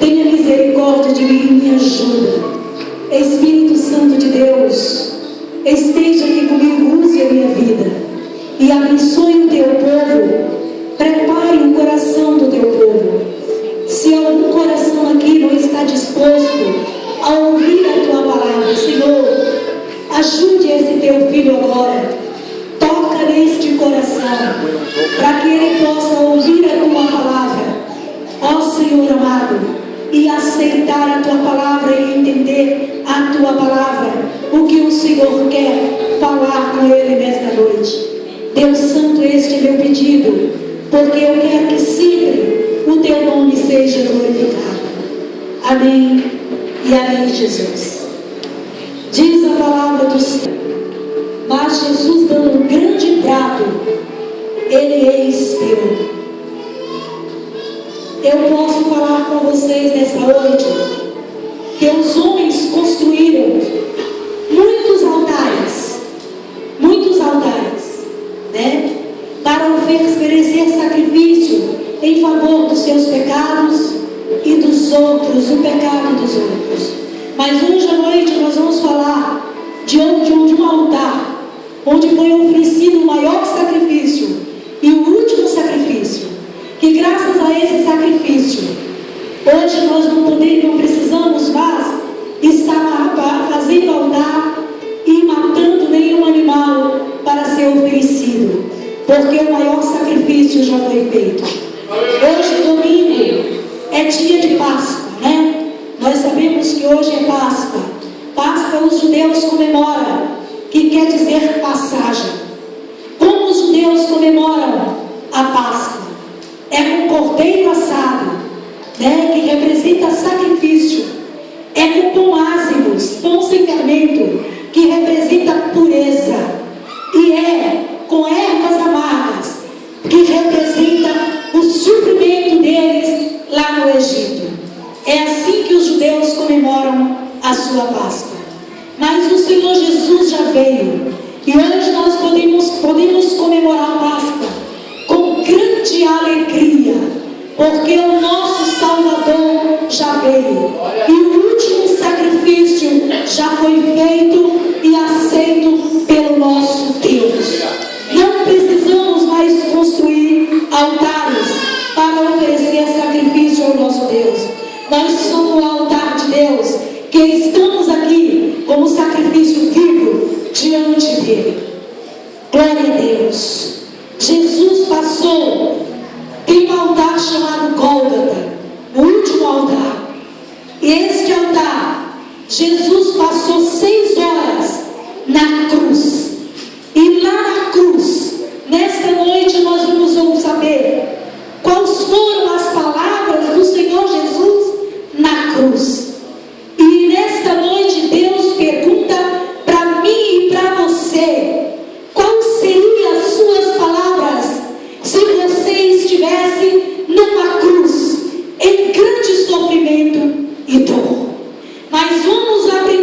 tenha misericórdia de mim e me ajuda. Espírito Santo de Deus, esteja aqui comigo, use a minha vida e abençoe o teu povo. Prepare o coração do teu povo. Se algum coração aqui não está disposto a ouvir a tua palavra, Senhor, ajude esse teu filho agora. Toca neste coração, para que ele possa ouvir a tua palavra, ó Senhor amado, e aceitar a tua palavra e entender a tua palavra, o que o Senhor quer falar com ele nesta noite. Deus Santo, este é meu pedido, porque eu quero que sempre o teu nome seja glorificado. Amém e amém, Jesus. Diz a palavra do Senhor, mas Jesus, dando um grande prato, ele expirou. Eu posso falar com vocês nessa noite que os homens construíram muitos altares, né? Para oferecer sacrifício em favor dos seus pecados e dos outros, o pecado dos outros. Mas hoje à noite nós vamos falar de um altar, onde foi oferecido o maior sacrifício e o último sacrifício, que graças a esse sacrifício, hoje nós não precisamos mais estar fazendo altar e matando nenhum animal para ser oferecido, porque o maior sacrifício já foi feito. Hoje, domingo, é dia de Páscoa, né? Nós sabemos que hoje é Páscoa. Páscoa os judeus comemoram, que quer dizer passagem. Como os judeus comemoram a Páscoa? É com cordeiro assado, né? Que representa sacrifício. É com pão ázimos, pão sem fermento, que representa pureza. E é com ervas amargas, que representa o suprimento deles lá no Egito. É assim que os judeus comemoram a sua Páscoa. Mas o Senhor Jesus já veio, e hoje nós podemos comemorar a Páscoa com grande alegria, porque o nosso Salvador já veio, e o último sacrifício já foi feito e aceito pelo nosso Deus. Não precisamos mais construir altares para oferecer sacrifício ao nosso Deus. Nós somos o altar de Deus, que estamos aqui como sacrifício vivo diante dele. Glória a Deus. Jesus passou, tem um altar chamado Gólgota, o último altar. E este altar, Jesus passou 6 horas na cruz. E lá na cruz, nesta noite nós vamos saber quais foram as palavras do Senhor Jesus na cruz. E nesta noite Deus pergunta para mim e para você, quais seriam as suas palavras se você estivesse numa cruz, em grande sofrimento e dor. Mas vamos abrir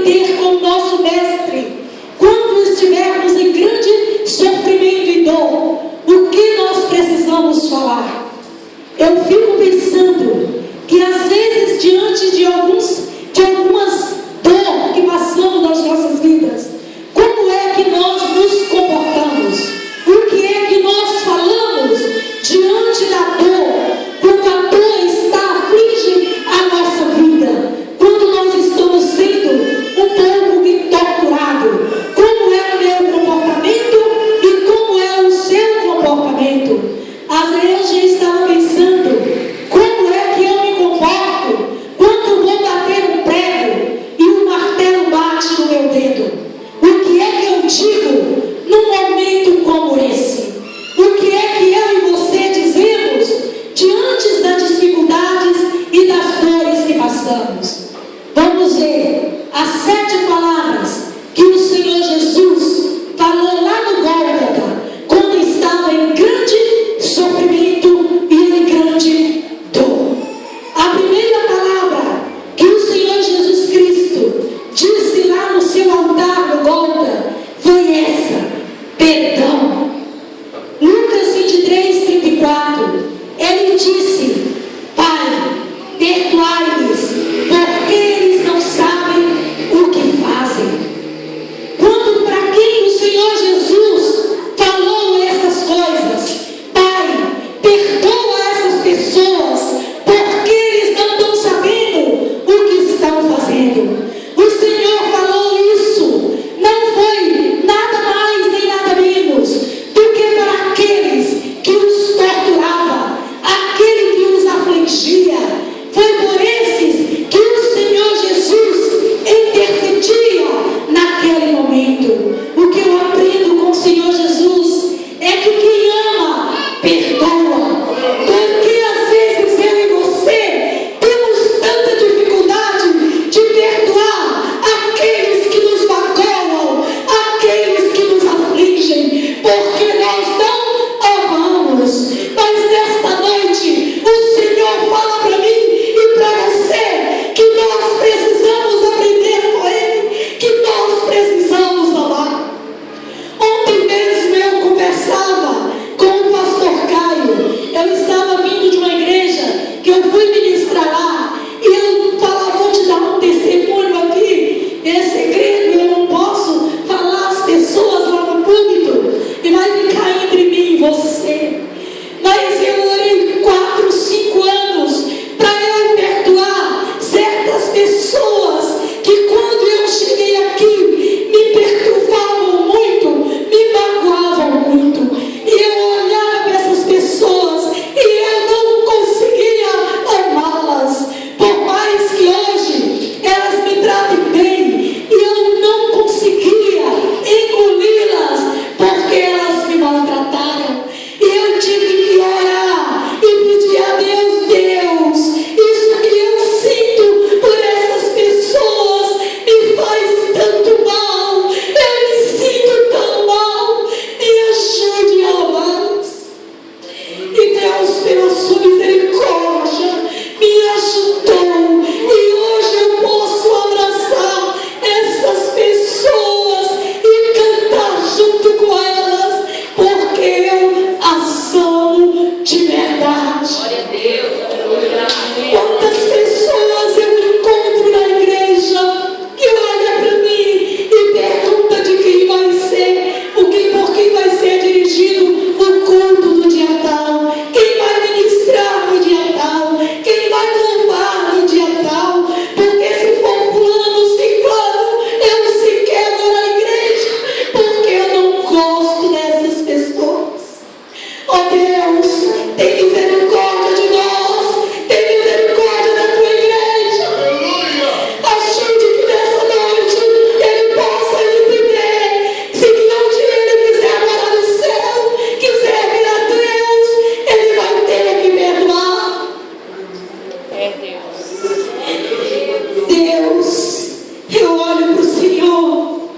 Deus, eu olho para o Senhor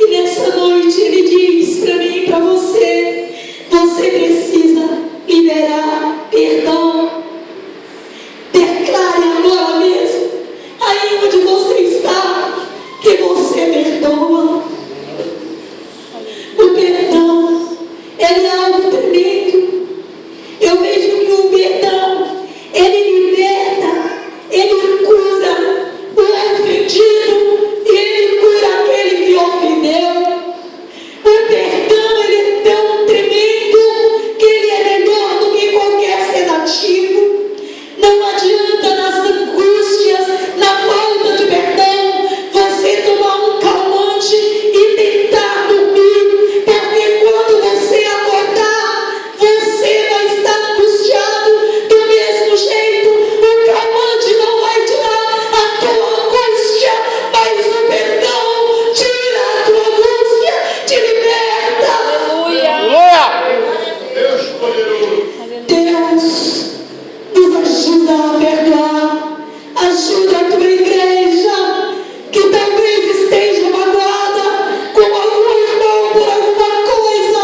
e nessa noite Ele diz para mim e para você: você precisa liberar perdão. Declare agora mesmo, aí onde você está, que você perdoa. O perdão, ele é algo tremendo. Eu vejo que o perdão, ele liberta, ele cura o ofendido e ele cura aquele que ofendeu. O perdão, ele é tão tremendo que ele é melhor do que qualquer sedativo. Não adianta nas angústias, na falta de perdão, você tomar um calmante e tentar dormir, porque quando você acordar, você vai estar angustiado do mesmo jeito. O calmante não vai tirar a tua angústia, mas o perdão tira a tua angústia, te liberta. Deus poderoso. Deus nos ajuda a perdoar. Ajuda a tua igreja que talvez esteja magoada com algum irmão por alguma coisa.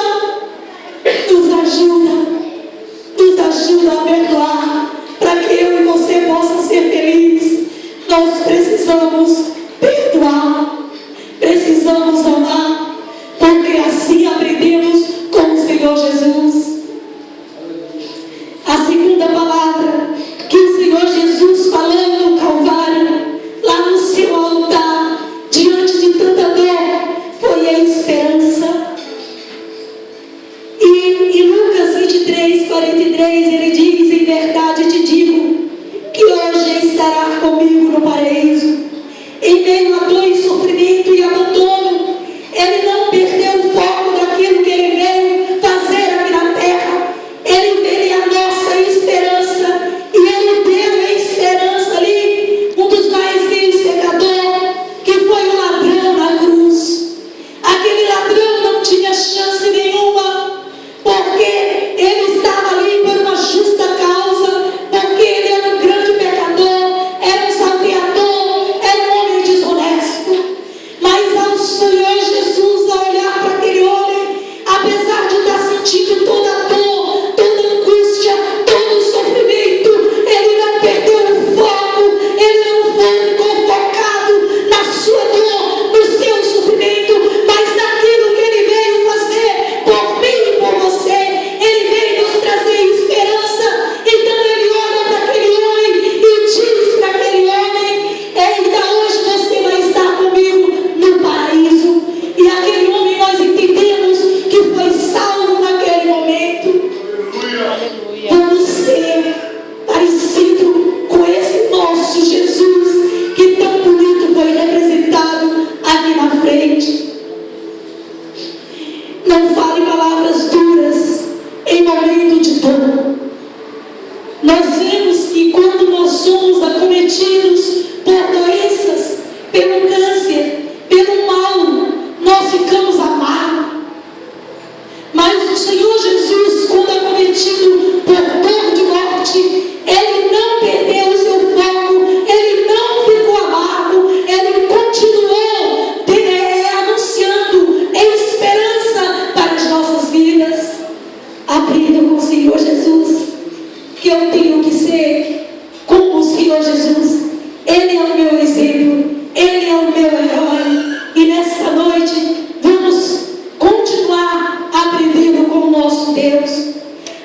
Nos ajuda a perdoar, para que eu e você possa ser feliz. Nós precisamos perdoar, precisamos amar, porque assim aprendemos com o Senhor Jesus. A segunda palavra que o Senhor Jesus falou no Calvário, lá no seu altar, diante de tanta dor, foi a esperança. E em Lucas 23, 43, ele diz: em verdade te digo, que hoje estará comigo no paraíso. Em meio a dor e sofrimento e abandono, ele não perdeu o foco daquilo que ele veio fazer aqui na terra. Ele veio a nossa esperança, e ele deu a esperança ali, um dos mais velhos pecadores, que foi o ladrão na cruz. Aquele ladrão não tinha chance nenhuma, porque ele estava ali por uma justa causa, porque ele era um grande pecador, era um salteador, era um homem desonesto. Mas ao Senhor Jesus, ao olhar para aquele homem, apesar de estar sentindo toda a dor, toda a angústia, todo o sofrimento, ele não perdeu o foco, ele não ficou focado na sua dor, no seu sofrimento, mas naquilo que ele veio fazer por mim e por você. Ele veio nos trazer esperança. Então ele olha para aquele homem e diz para aquele homem: eita, hoje você vai estar comigo no paraíso. E aquele homem, nós entendemos que foi salvo naquele momento. Vamos ser parecido com esse nosso Jesus, que tão bonito foi representado aqui na frente. Não fale palavras duras em momento de dor. Nós vemos que quando nós somos acometidos por doenças, pelo câncer, pelo mal, nós ficamos amargos. Mas o Senhor Jesus, quando acometido por dor de morte, ele não perdeu o seu foco, ele não ficou amargo, ele continuou anunciando esperança para as nossas vidas. Aprenda com o Senhor Jesus, que eu tenho que ser como o Senhor Jesus. Ele é o meu exemplo, ele é o meu herói. E nessa noite vamos continuar aprendendo com o nosso Deus.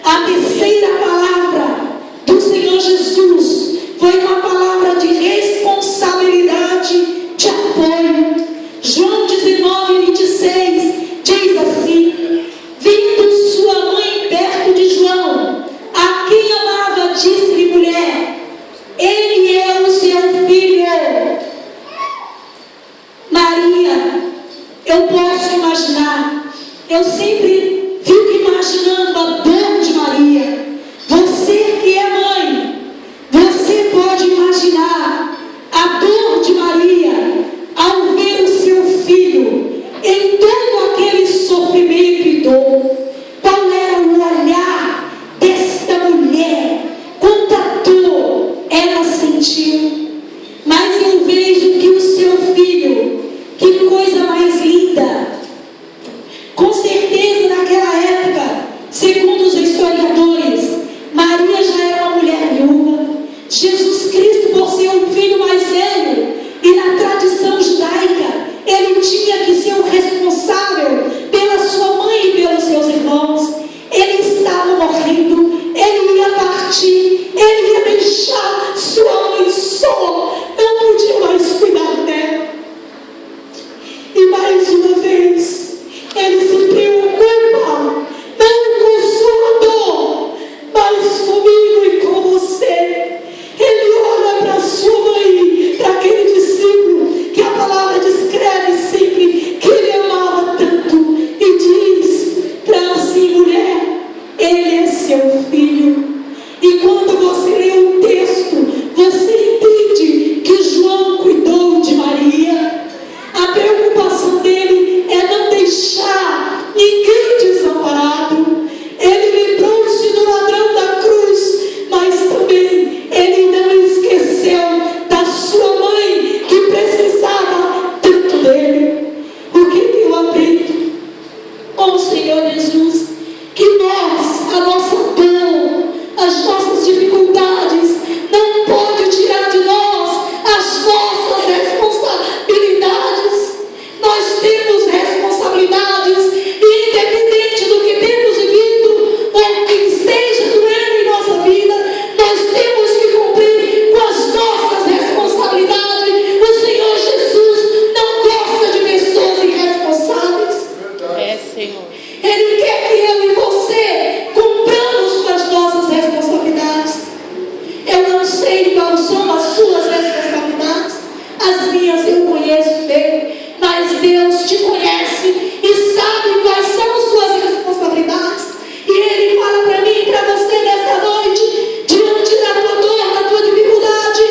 A terceira palavra do Senhor Jesus foi uma palavra de responsabilidade, de apoio. João 19, 26 diz assim: vindo sua mãe perto de João, a quem amava, disse-lhe: mulher, ele é o seu filho. Maria, eu posso imaginar, eu sempre fico imaginando a dor de Maria. Você que é mãe, você pode imaginar a dor de Maria ao ver o seu filho em todo aquele sofrimento e dor. Qual era o olhar desta mulher? Quanta dor sentiu. Mas eu vejo que o seu filho, que coisa mais linda, com certeza naquela época, segundo os historiadores, Maria já era uma mulher viúva. Jesus Cristo, por ser um filho mais velho, e na tradição judaica, ele tinha que ser o responsável pela sua mãe e pelos seus irmãos. Ele estava morrendo, ele ia partir, ele ia deixar sua mãe só, não podia mais cuidar dela. E mais uma vez, ele se preocupa, não com sua dor, mas comigo e com você. Ele olha para sua mãe, para aquele discípulo que a palavra descreve sempre, que ele amava tanto, e diz para ela assim: mulher, ele é seu filho. E quando você lê o texto, você entende que João cuidou de Maria. A preocupação dele é não deixar ninguém desamparado. Ele lembrou-se do ladrão da cruz, mas também ele não esqueceu da sua mãe, que precisava tanto dele. O que eu aprendo com o Senhor Jesus? Que nós, a nossa dor, as nossas dificuldades, não pode tirar de nós as nossas responsabilidades. Nós temos responsabilidades, e independente do que temos vivido ou que esteja doendo em nossa vida, nós temos que cumprir com as nossas responsabilidades. O Senhor Jesus não gosta de pessoas irresponsáveis. É, Senhor. Ele quer que eu e você cumpramos com as nossas responsabilidades. Eu não sei quais são as suas responsabilidades. As minhas eu conheço bem, mas Deus te conhece e sabe quais são as suas responsabilidades. E Ele fala para mim e para você nesta noite, diante da tua dor, da tua dificuldade,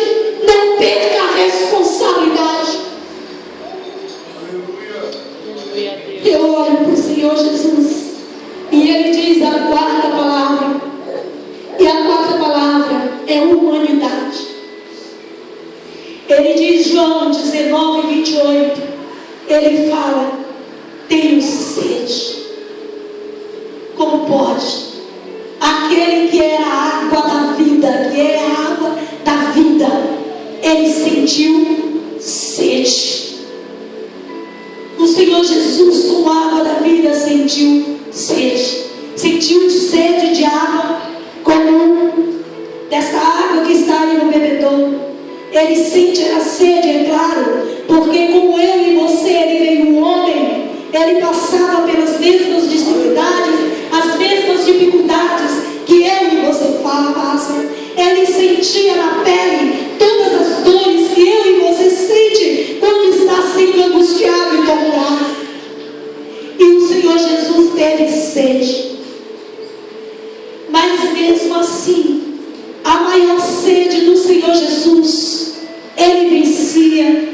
não perca a responsabilidade. Eu olho para o Senhor Jesus e Ele diz a quarta palavra, e a quarta palavra é humanidade. Ele diz, João 19:28, ele fala: tenho sede. Como pode? Aquele que é a água da vida, que é a água da vida, ele sentiu sede. O Senhor Jesus, com a água da vida, sentiu sede. Sentiu sede de água comum, dessa água que está ali no bebedouro. Ele sente a sede, é claro, porque como eu e você, ele veio um homem, ele passava pelas mesmas dificuldades, as mesmas dificuldades que eu e você passam. Ele sentia na pele todas as dores que eu e você sente quando está sendo angustiado e torturado. E o Senhor Jesus teve sede. Mas mesmo assim, a maior sede do Senhor Jesus, Ele vencia.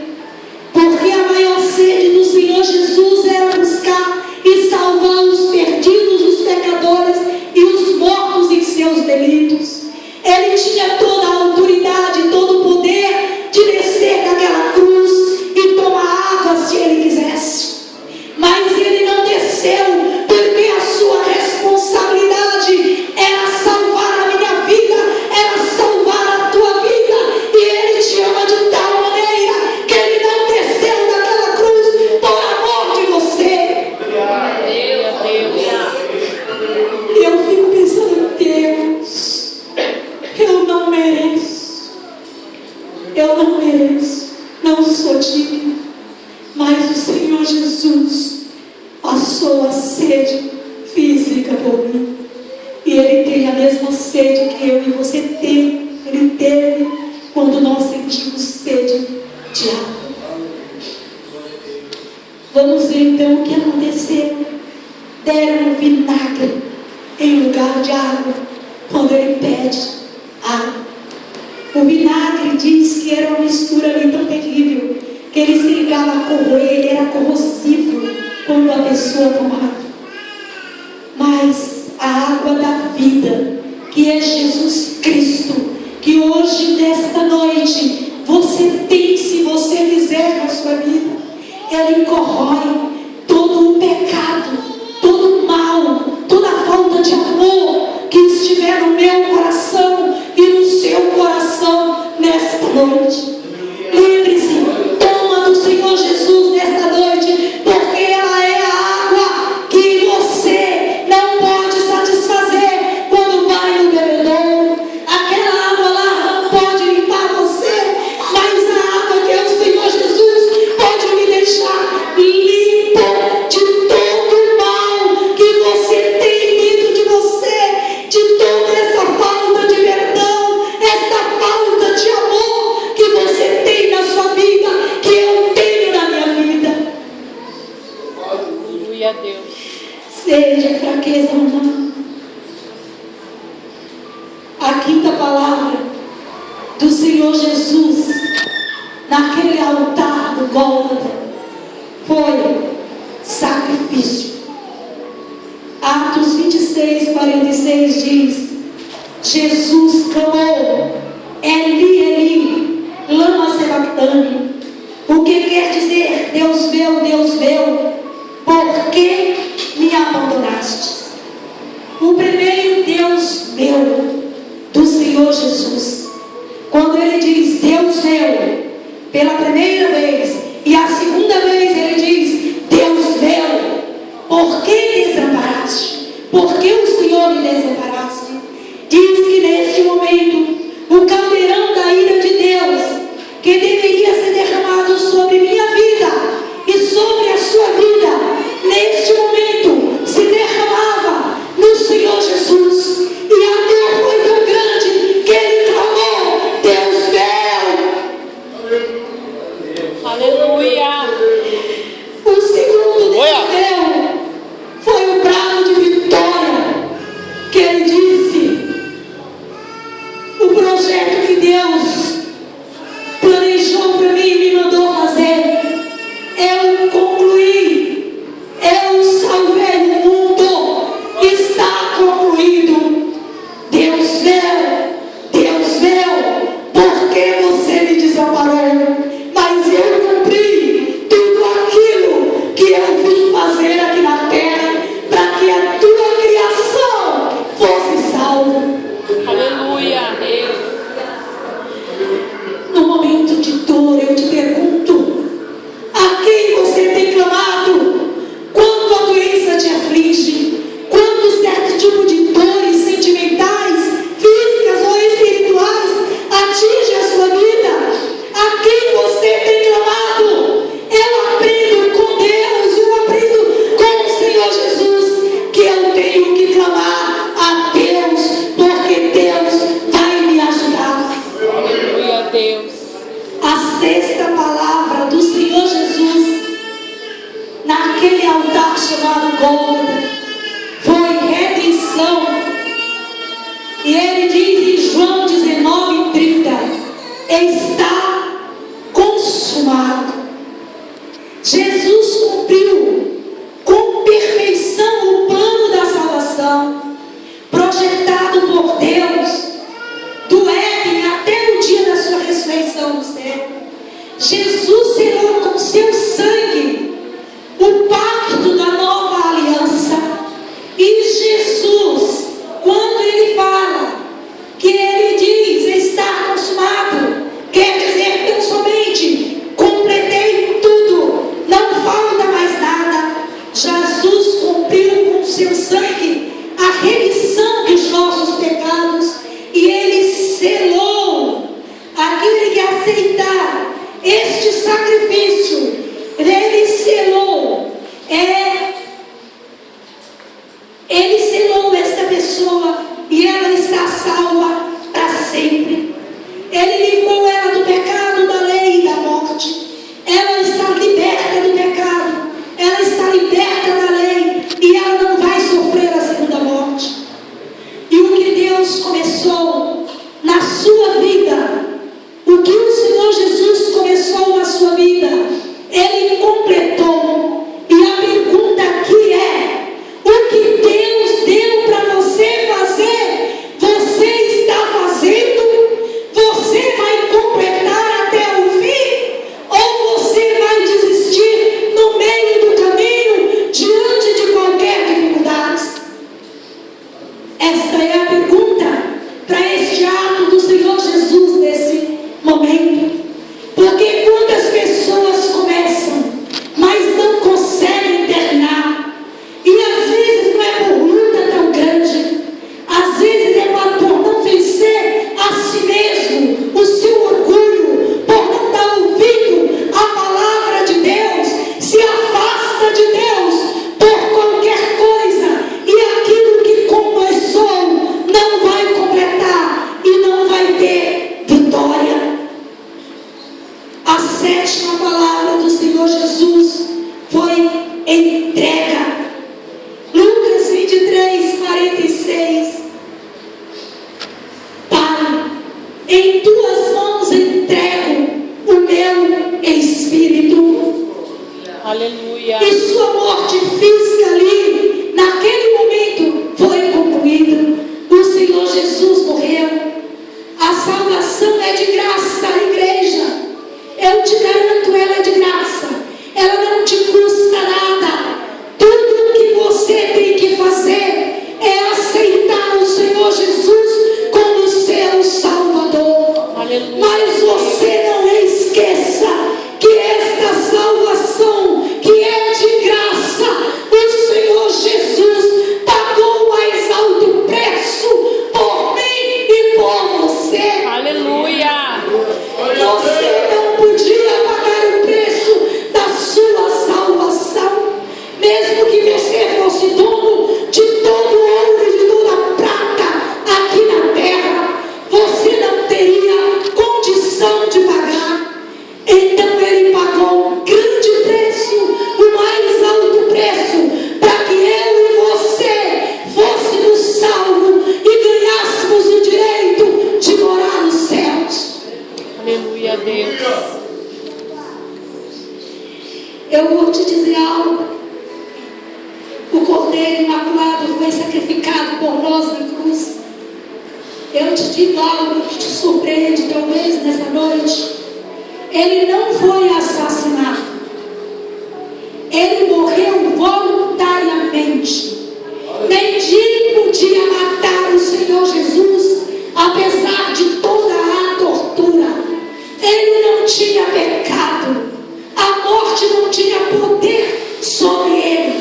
Porque a maior sede do Senhor Jesus era buscar e salvar os perdidos, os pecadores e os mortos em seus delitos. Ele tinha toda a autoridade, todo o poder de descer daquela cruz e tomar água se Ele quisesse. Mas Ele não desceu, porque a sua responsabilidade era salvar a minha vida, era salvar a tua vida. E Ele te ama de tal maneira que Ele não desceu daquela cruz por amor de você. Eu fico pensando, Deus, eu não mereço. Eu não mereço. Não sou digno. Mas o Senhor Jesus passou a sede física por mim. E Ele tem a mesma sede que eu e você tem. Ele teve quando nós sentimos sede de água. Vamos ver então o que aconteceu. Deram vinagre em lugar de água quando Ele pede água. O vinagre diz que era uma mistura ali tão terrível que ele se ligava a corroer, ele era corrosivo quando a pessoa tomava. Mas a água da vida, que é Jesus Cristo, que hoje, nesta noite, você tem, se você quiser, na sua vida. Ele corrói todo o pecado, todo o mal, toda a falta de amor que estiver no meu coração e no seu coração nesta noite. Lembre-se, toma do Senhor Jesus nesta noite, porque ela é a água que você não pode satisfazer quando vai no bebedouro. Aquela água lá não pode limpar você, mas a água que é o Senhor Jesus pode me deixar limpo de todo o mal que você tem dentro de você, de toda essa falta de perdão, essa falta de amor que você tem na sua vida, que eu tenho na minha vida. Aleluia a Deus. Seja fraqueza humana. A quinta palavra do Senhor Jesus naquele altar do Gólgota foi sacrifício. Atos 26, 46 diz: Jesus clamou, Eli, Eli, lama sabachthani, o que quer dizer, Deus meu, por que me abandonaste? O primeiro Deus meu, do Senhor Jesus, quando ele diz Deus meu, pela primeira vez, e a segunda vez ele diz Deus meu, por que desamparaste? Por que o Senhor me desamparaste? Diz que neste momento o caldeirão da ira de Deus, que deveria ser derramado sobre minha vida e sobre a sua vida, neste momento se derramava no Senhor Jesus, e a dor foi tão grande que ele clamou, Deus meu. Aleluia. O segundo Deus meu foi o brado de vitória, que ele disse, o projeto que Deus planejou para mim e me mandou fazer, eu concluí, eu salvei o mundo, está concluído. Deus meu, por que você me desamparou? Mas eu cumpri tudo aquilo que eu vim fazer aqui na terra, para que a tua criação fosse salva. Aleluia. No momento de dor, eu te pergunto, a quem você tem clamado? Quando a doença te aflige, quando certo tipo de dores sentimentais, físicas ou espirituais atinge a sua vida, a quem você tem clamado? Eu aprendo com Deus, eu aprendo com o Senhor Jesus, que eu tenho que clamar a Deus, porque Deus vai me ajudar. Aleluia a Deus. A sexta palavra do Senhor Jesus naquele altar chamado Gólgota foi redenção. E ele diz em João 19:30: está consumado. Jesus cumpriu com perfeição o plano da salvação projetado por Deus do Éden até o dia da sua ressurreição no céu. Jesus selou com seu sangue o pacto da nova aliança. E Jesus, quando ele fala que ele diz está consumado, quer dizer tão somente completei tudo, não falta mais nada. Jesus cumpriu com seu sangue a remissão dos nossos pecados, e ele selou aquele que aceitar este sacrifício. Ele selou, ele selou esta pessoa, e ela está salva para sempre. Ele livrou ela do pecado, da lei e da morte. Ela está liberta do pecado, ela está liberta da lei, e ela não vai sofrer a segunda morte. E o que Deus começou na sua vida, o que o Senhor Jesus começou na sua vida, ele completou. E a pergunta aqui é: o que Deus deu para você fazer, você está fazendo? Você vai completar até o sétima palavra do Senhor Jesus foi entrega. Lucas 23, 46. Pai, em tuas mãos entrego o meu espírito. Aleluia. E sua morte física ali, naquele momento, foi concluída. O Senhor Jesus morreu. A salvação é de graça, igreja. Eu te garanto, ela é de graça. Ela não te custa nada. Tudo que você tem que fazer é aceitar o Senhor Jesus como seu Salvador. Aleluia. Mas você não esqueça que esta salvação, que é de graça, o Senhor Jesus pagou o mais alto preço por mim e por você. Aleluia. Você não podia pagar o preço da sua salvação, mesmo que você fosse dono de todo o ouro e de toda a prata aqui na terra, você não teria condição de pagar. Então ele pagou um grande preço, o mais alto preço, para que eu e você fôssemos salvos e ganhássemos o direito de morar nos céus. Aleluia, Deus. Eu vou te dizer algo. O Cordeiro Imaculado foi sacrificado por nós na cruz. Eu te digo algo que te surpreende, talvez, nessa noite. Ele não foi assassinado. Ele morreu voluntariamente. Ninguém podia matar o Senhor Jesus, apesar de toda a tortura. Ele não tinha pecado. A morte não tinha poder sobre ele.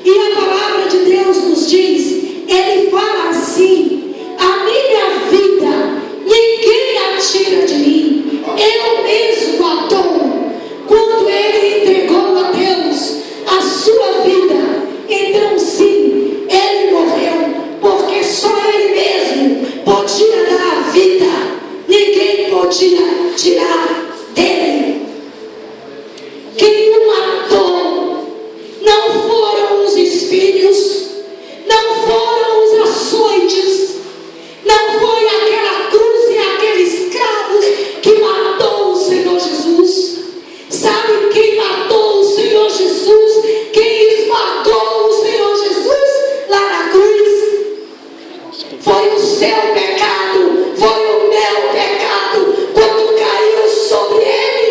E a palavra de Deus nos diz, ele fala assim: a minha vida ninguém a tira de mim, eu mesmo a dou. Quando ele entregou a Deus a sua vida, então sim, ele morreu, porque só ele mesmo podia dar a vida, ninguém podia tirar dele. Quem o matou não foram os espinhos, não foram os açoites, não foi aquela cruz e aqueles cravos que matou o Senhor Jesus. Sabe quem matou o Senhor Jesus? Quem esmagou o Senhor Jesus lá na cruz? Foi o seu pecado, foi o meu pecado, quando caiu sobre ele.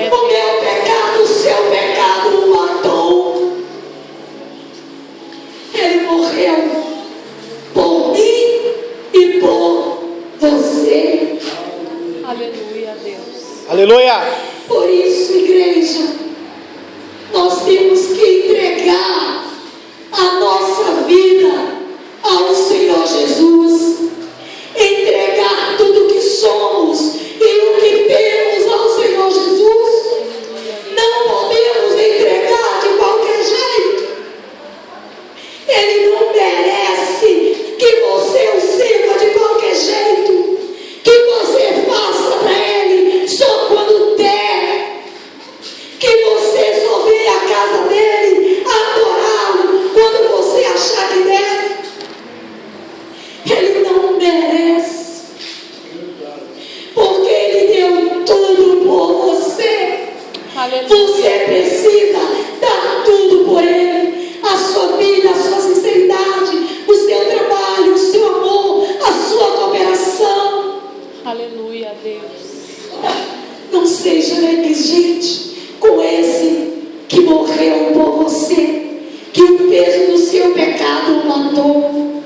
O meu pecado, o seu pecado o matou. Ele morreu por mim e por você. Aleluia, Deus. Aleluia. Por isso, igreja, nós temos que entregar a nossa vida ao Senhor Jesus. Entregar tudo que somos e o que temos ao Senhor Jesus. Não podemos entregar de qualquer jeito. Ele não merece que você o sirva de qualquer jeito, que você faça para ele só quando der, que você só venha à casa dele adorá-lo quando você achar que deve. Ele não merece, porque ele deu tudo por você. Aleluia. Você precisa dar tudo por ele. A sua vida, a sua sinceridade, o seu trabalho, o seu amor, a sua cooperação. Aleluia, Deus. Não seja negligente com esse que morreu por você, que o peso do seu pecado o matou.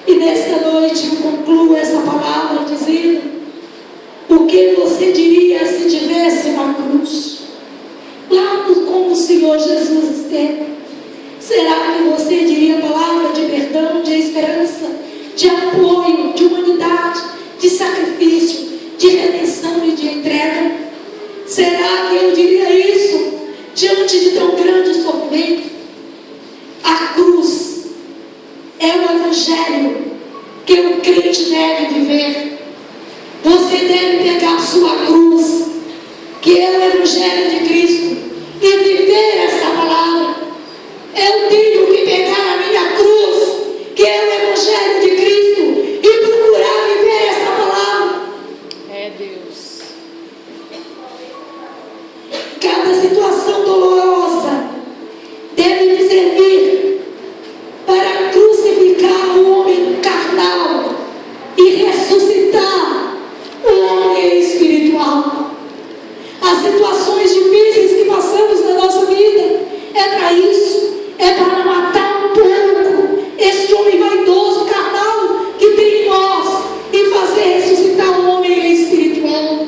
E nesta noite eu concluo essa palavra dizendo: o que você diria se estivesse na cruz, lá como o Senhor Jesus esteve? Será que você diria palavra de perdão, de esperança, de apoio, de humanidade, de sacrifício, de redenção e de entrega? Será que eu diria isso diante de tão grande sofrimento? A cruz é o evangelho que o crente deve viver. Você você deve pegar sua cruz, que é o Evangelho de Cristo, e viver essa palavra. Eu tenho que pegar a minha cruz, que é o Evangelho de Cristo, e procurar viver essa palavra. É Deus. Cada situação dolorosa deve servir para crucificar o homem carnal e ressuscitar o homem espiritual. As situações difíceis que passamos na nossa vida é para isso, é para matar um pouco este homem vaidoso, carnal que tem em nós e fazer ressuscitar o homem espiritual.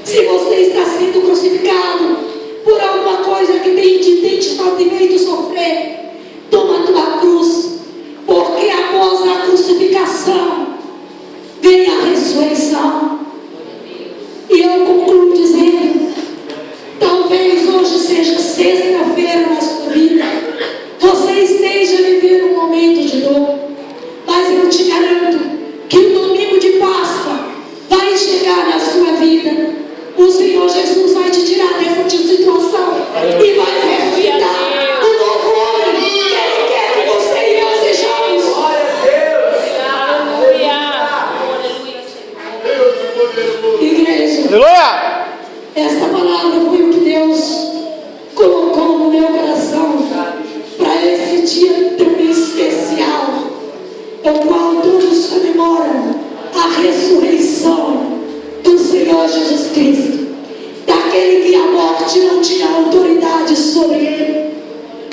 Se você está sendo crucificado por alguma coisa que tem te feito sofrer, toma a tua cruz, porque após a crucificação vem a ressurreição. E eu concluo dizendo, talvez hoje seja sexta-feira na sua vida, você esteja vivendo um momento de dor, mas eu te garanto que o domingo de Páscoa vai chegar na sua vida. O Senhor Jesus vai te tirar dessa situação e vai ressuscitar o novo homem que Ele quer que você e eu sejamos. Igreja, Aleluia! esta palavra foi o que Deus colocou no meu coração para esse dia tão especial, o qual todos comemoram a ressurreição do Senhor Jesus Cristo, daquele que a morte não tinha autoridade sobre ele,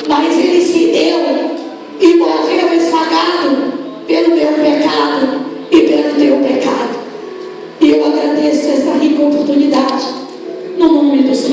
mas ele se deu e morreu esmagado pelo meu pecado e pelo teu pecado. E eu agradeço essa rica oportunidade no nome do Senhor.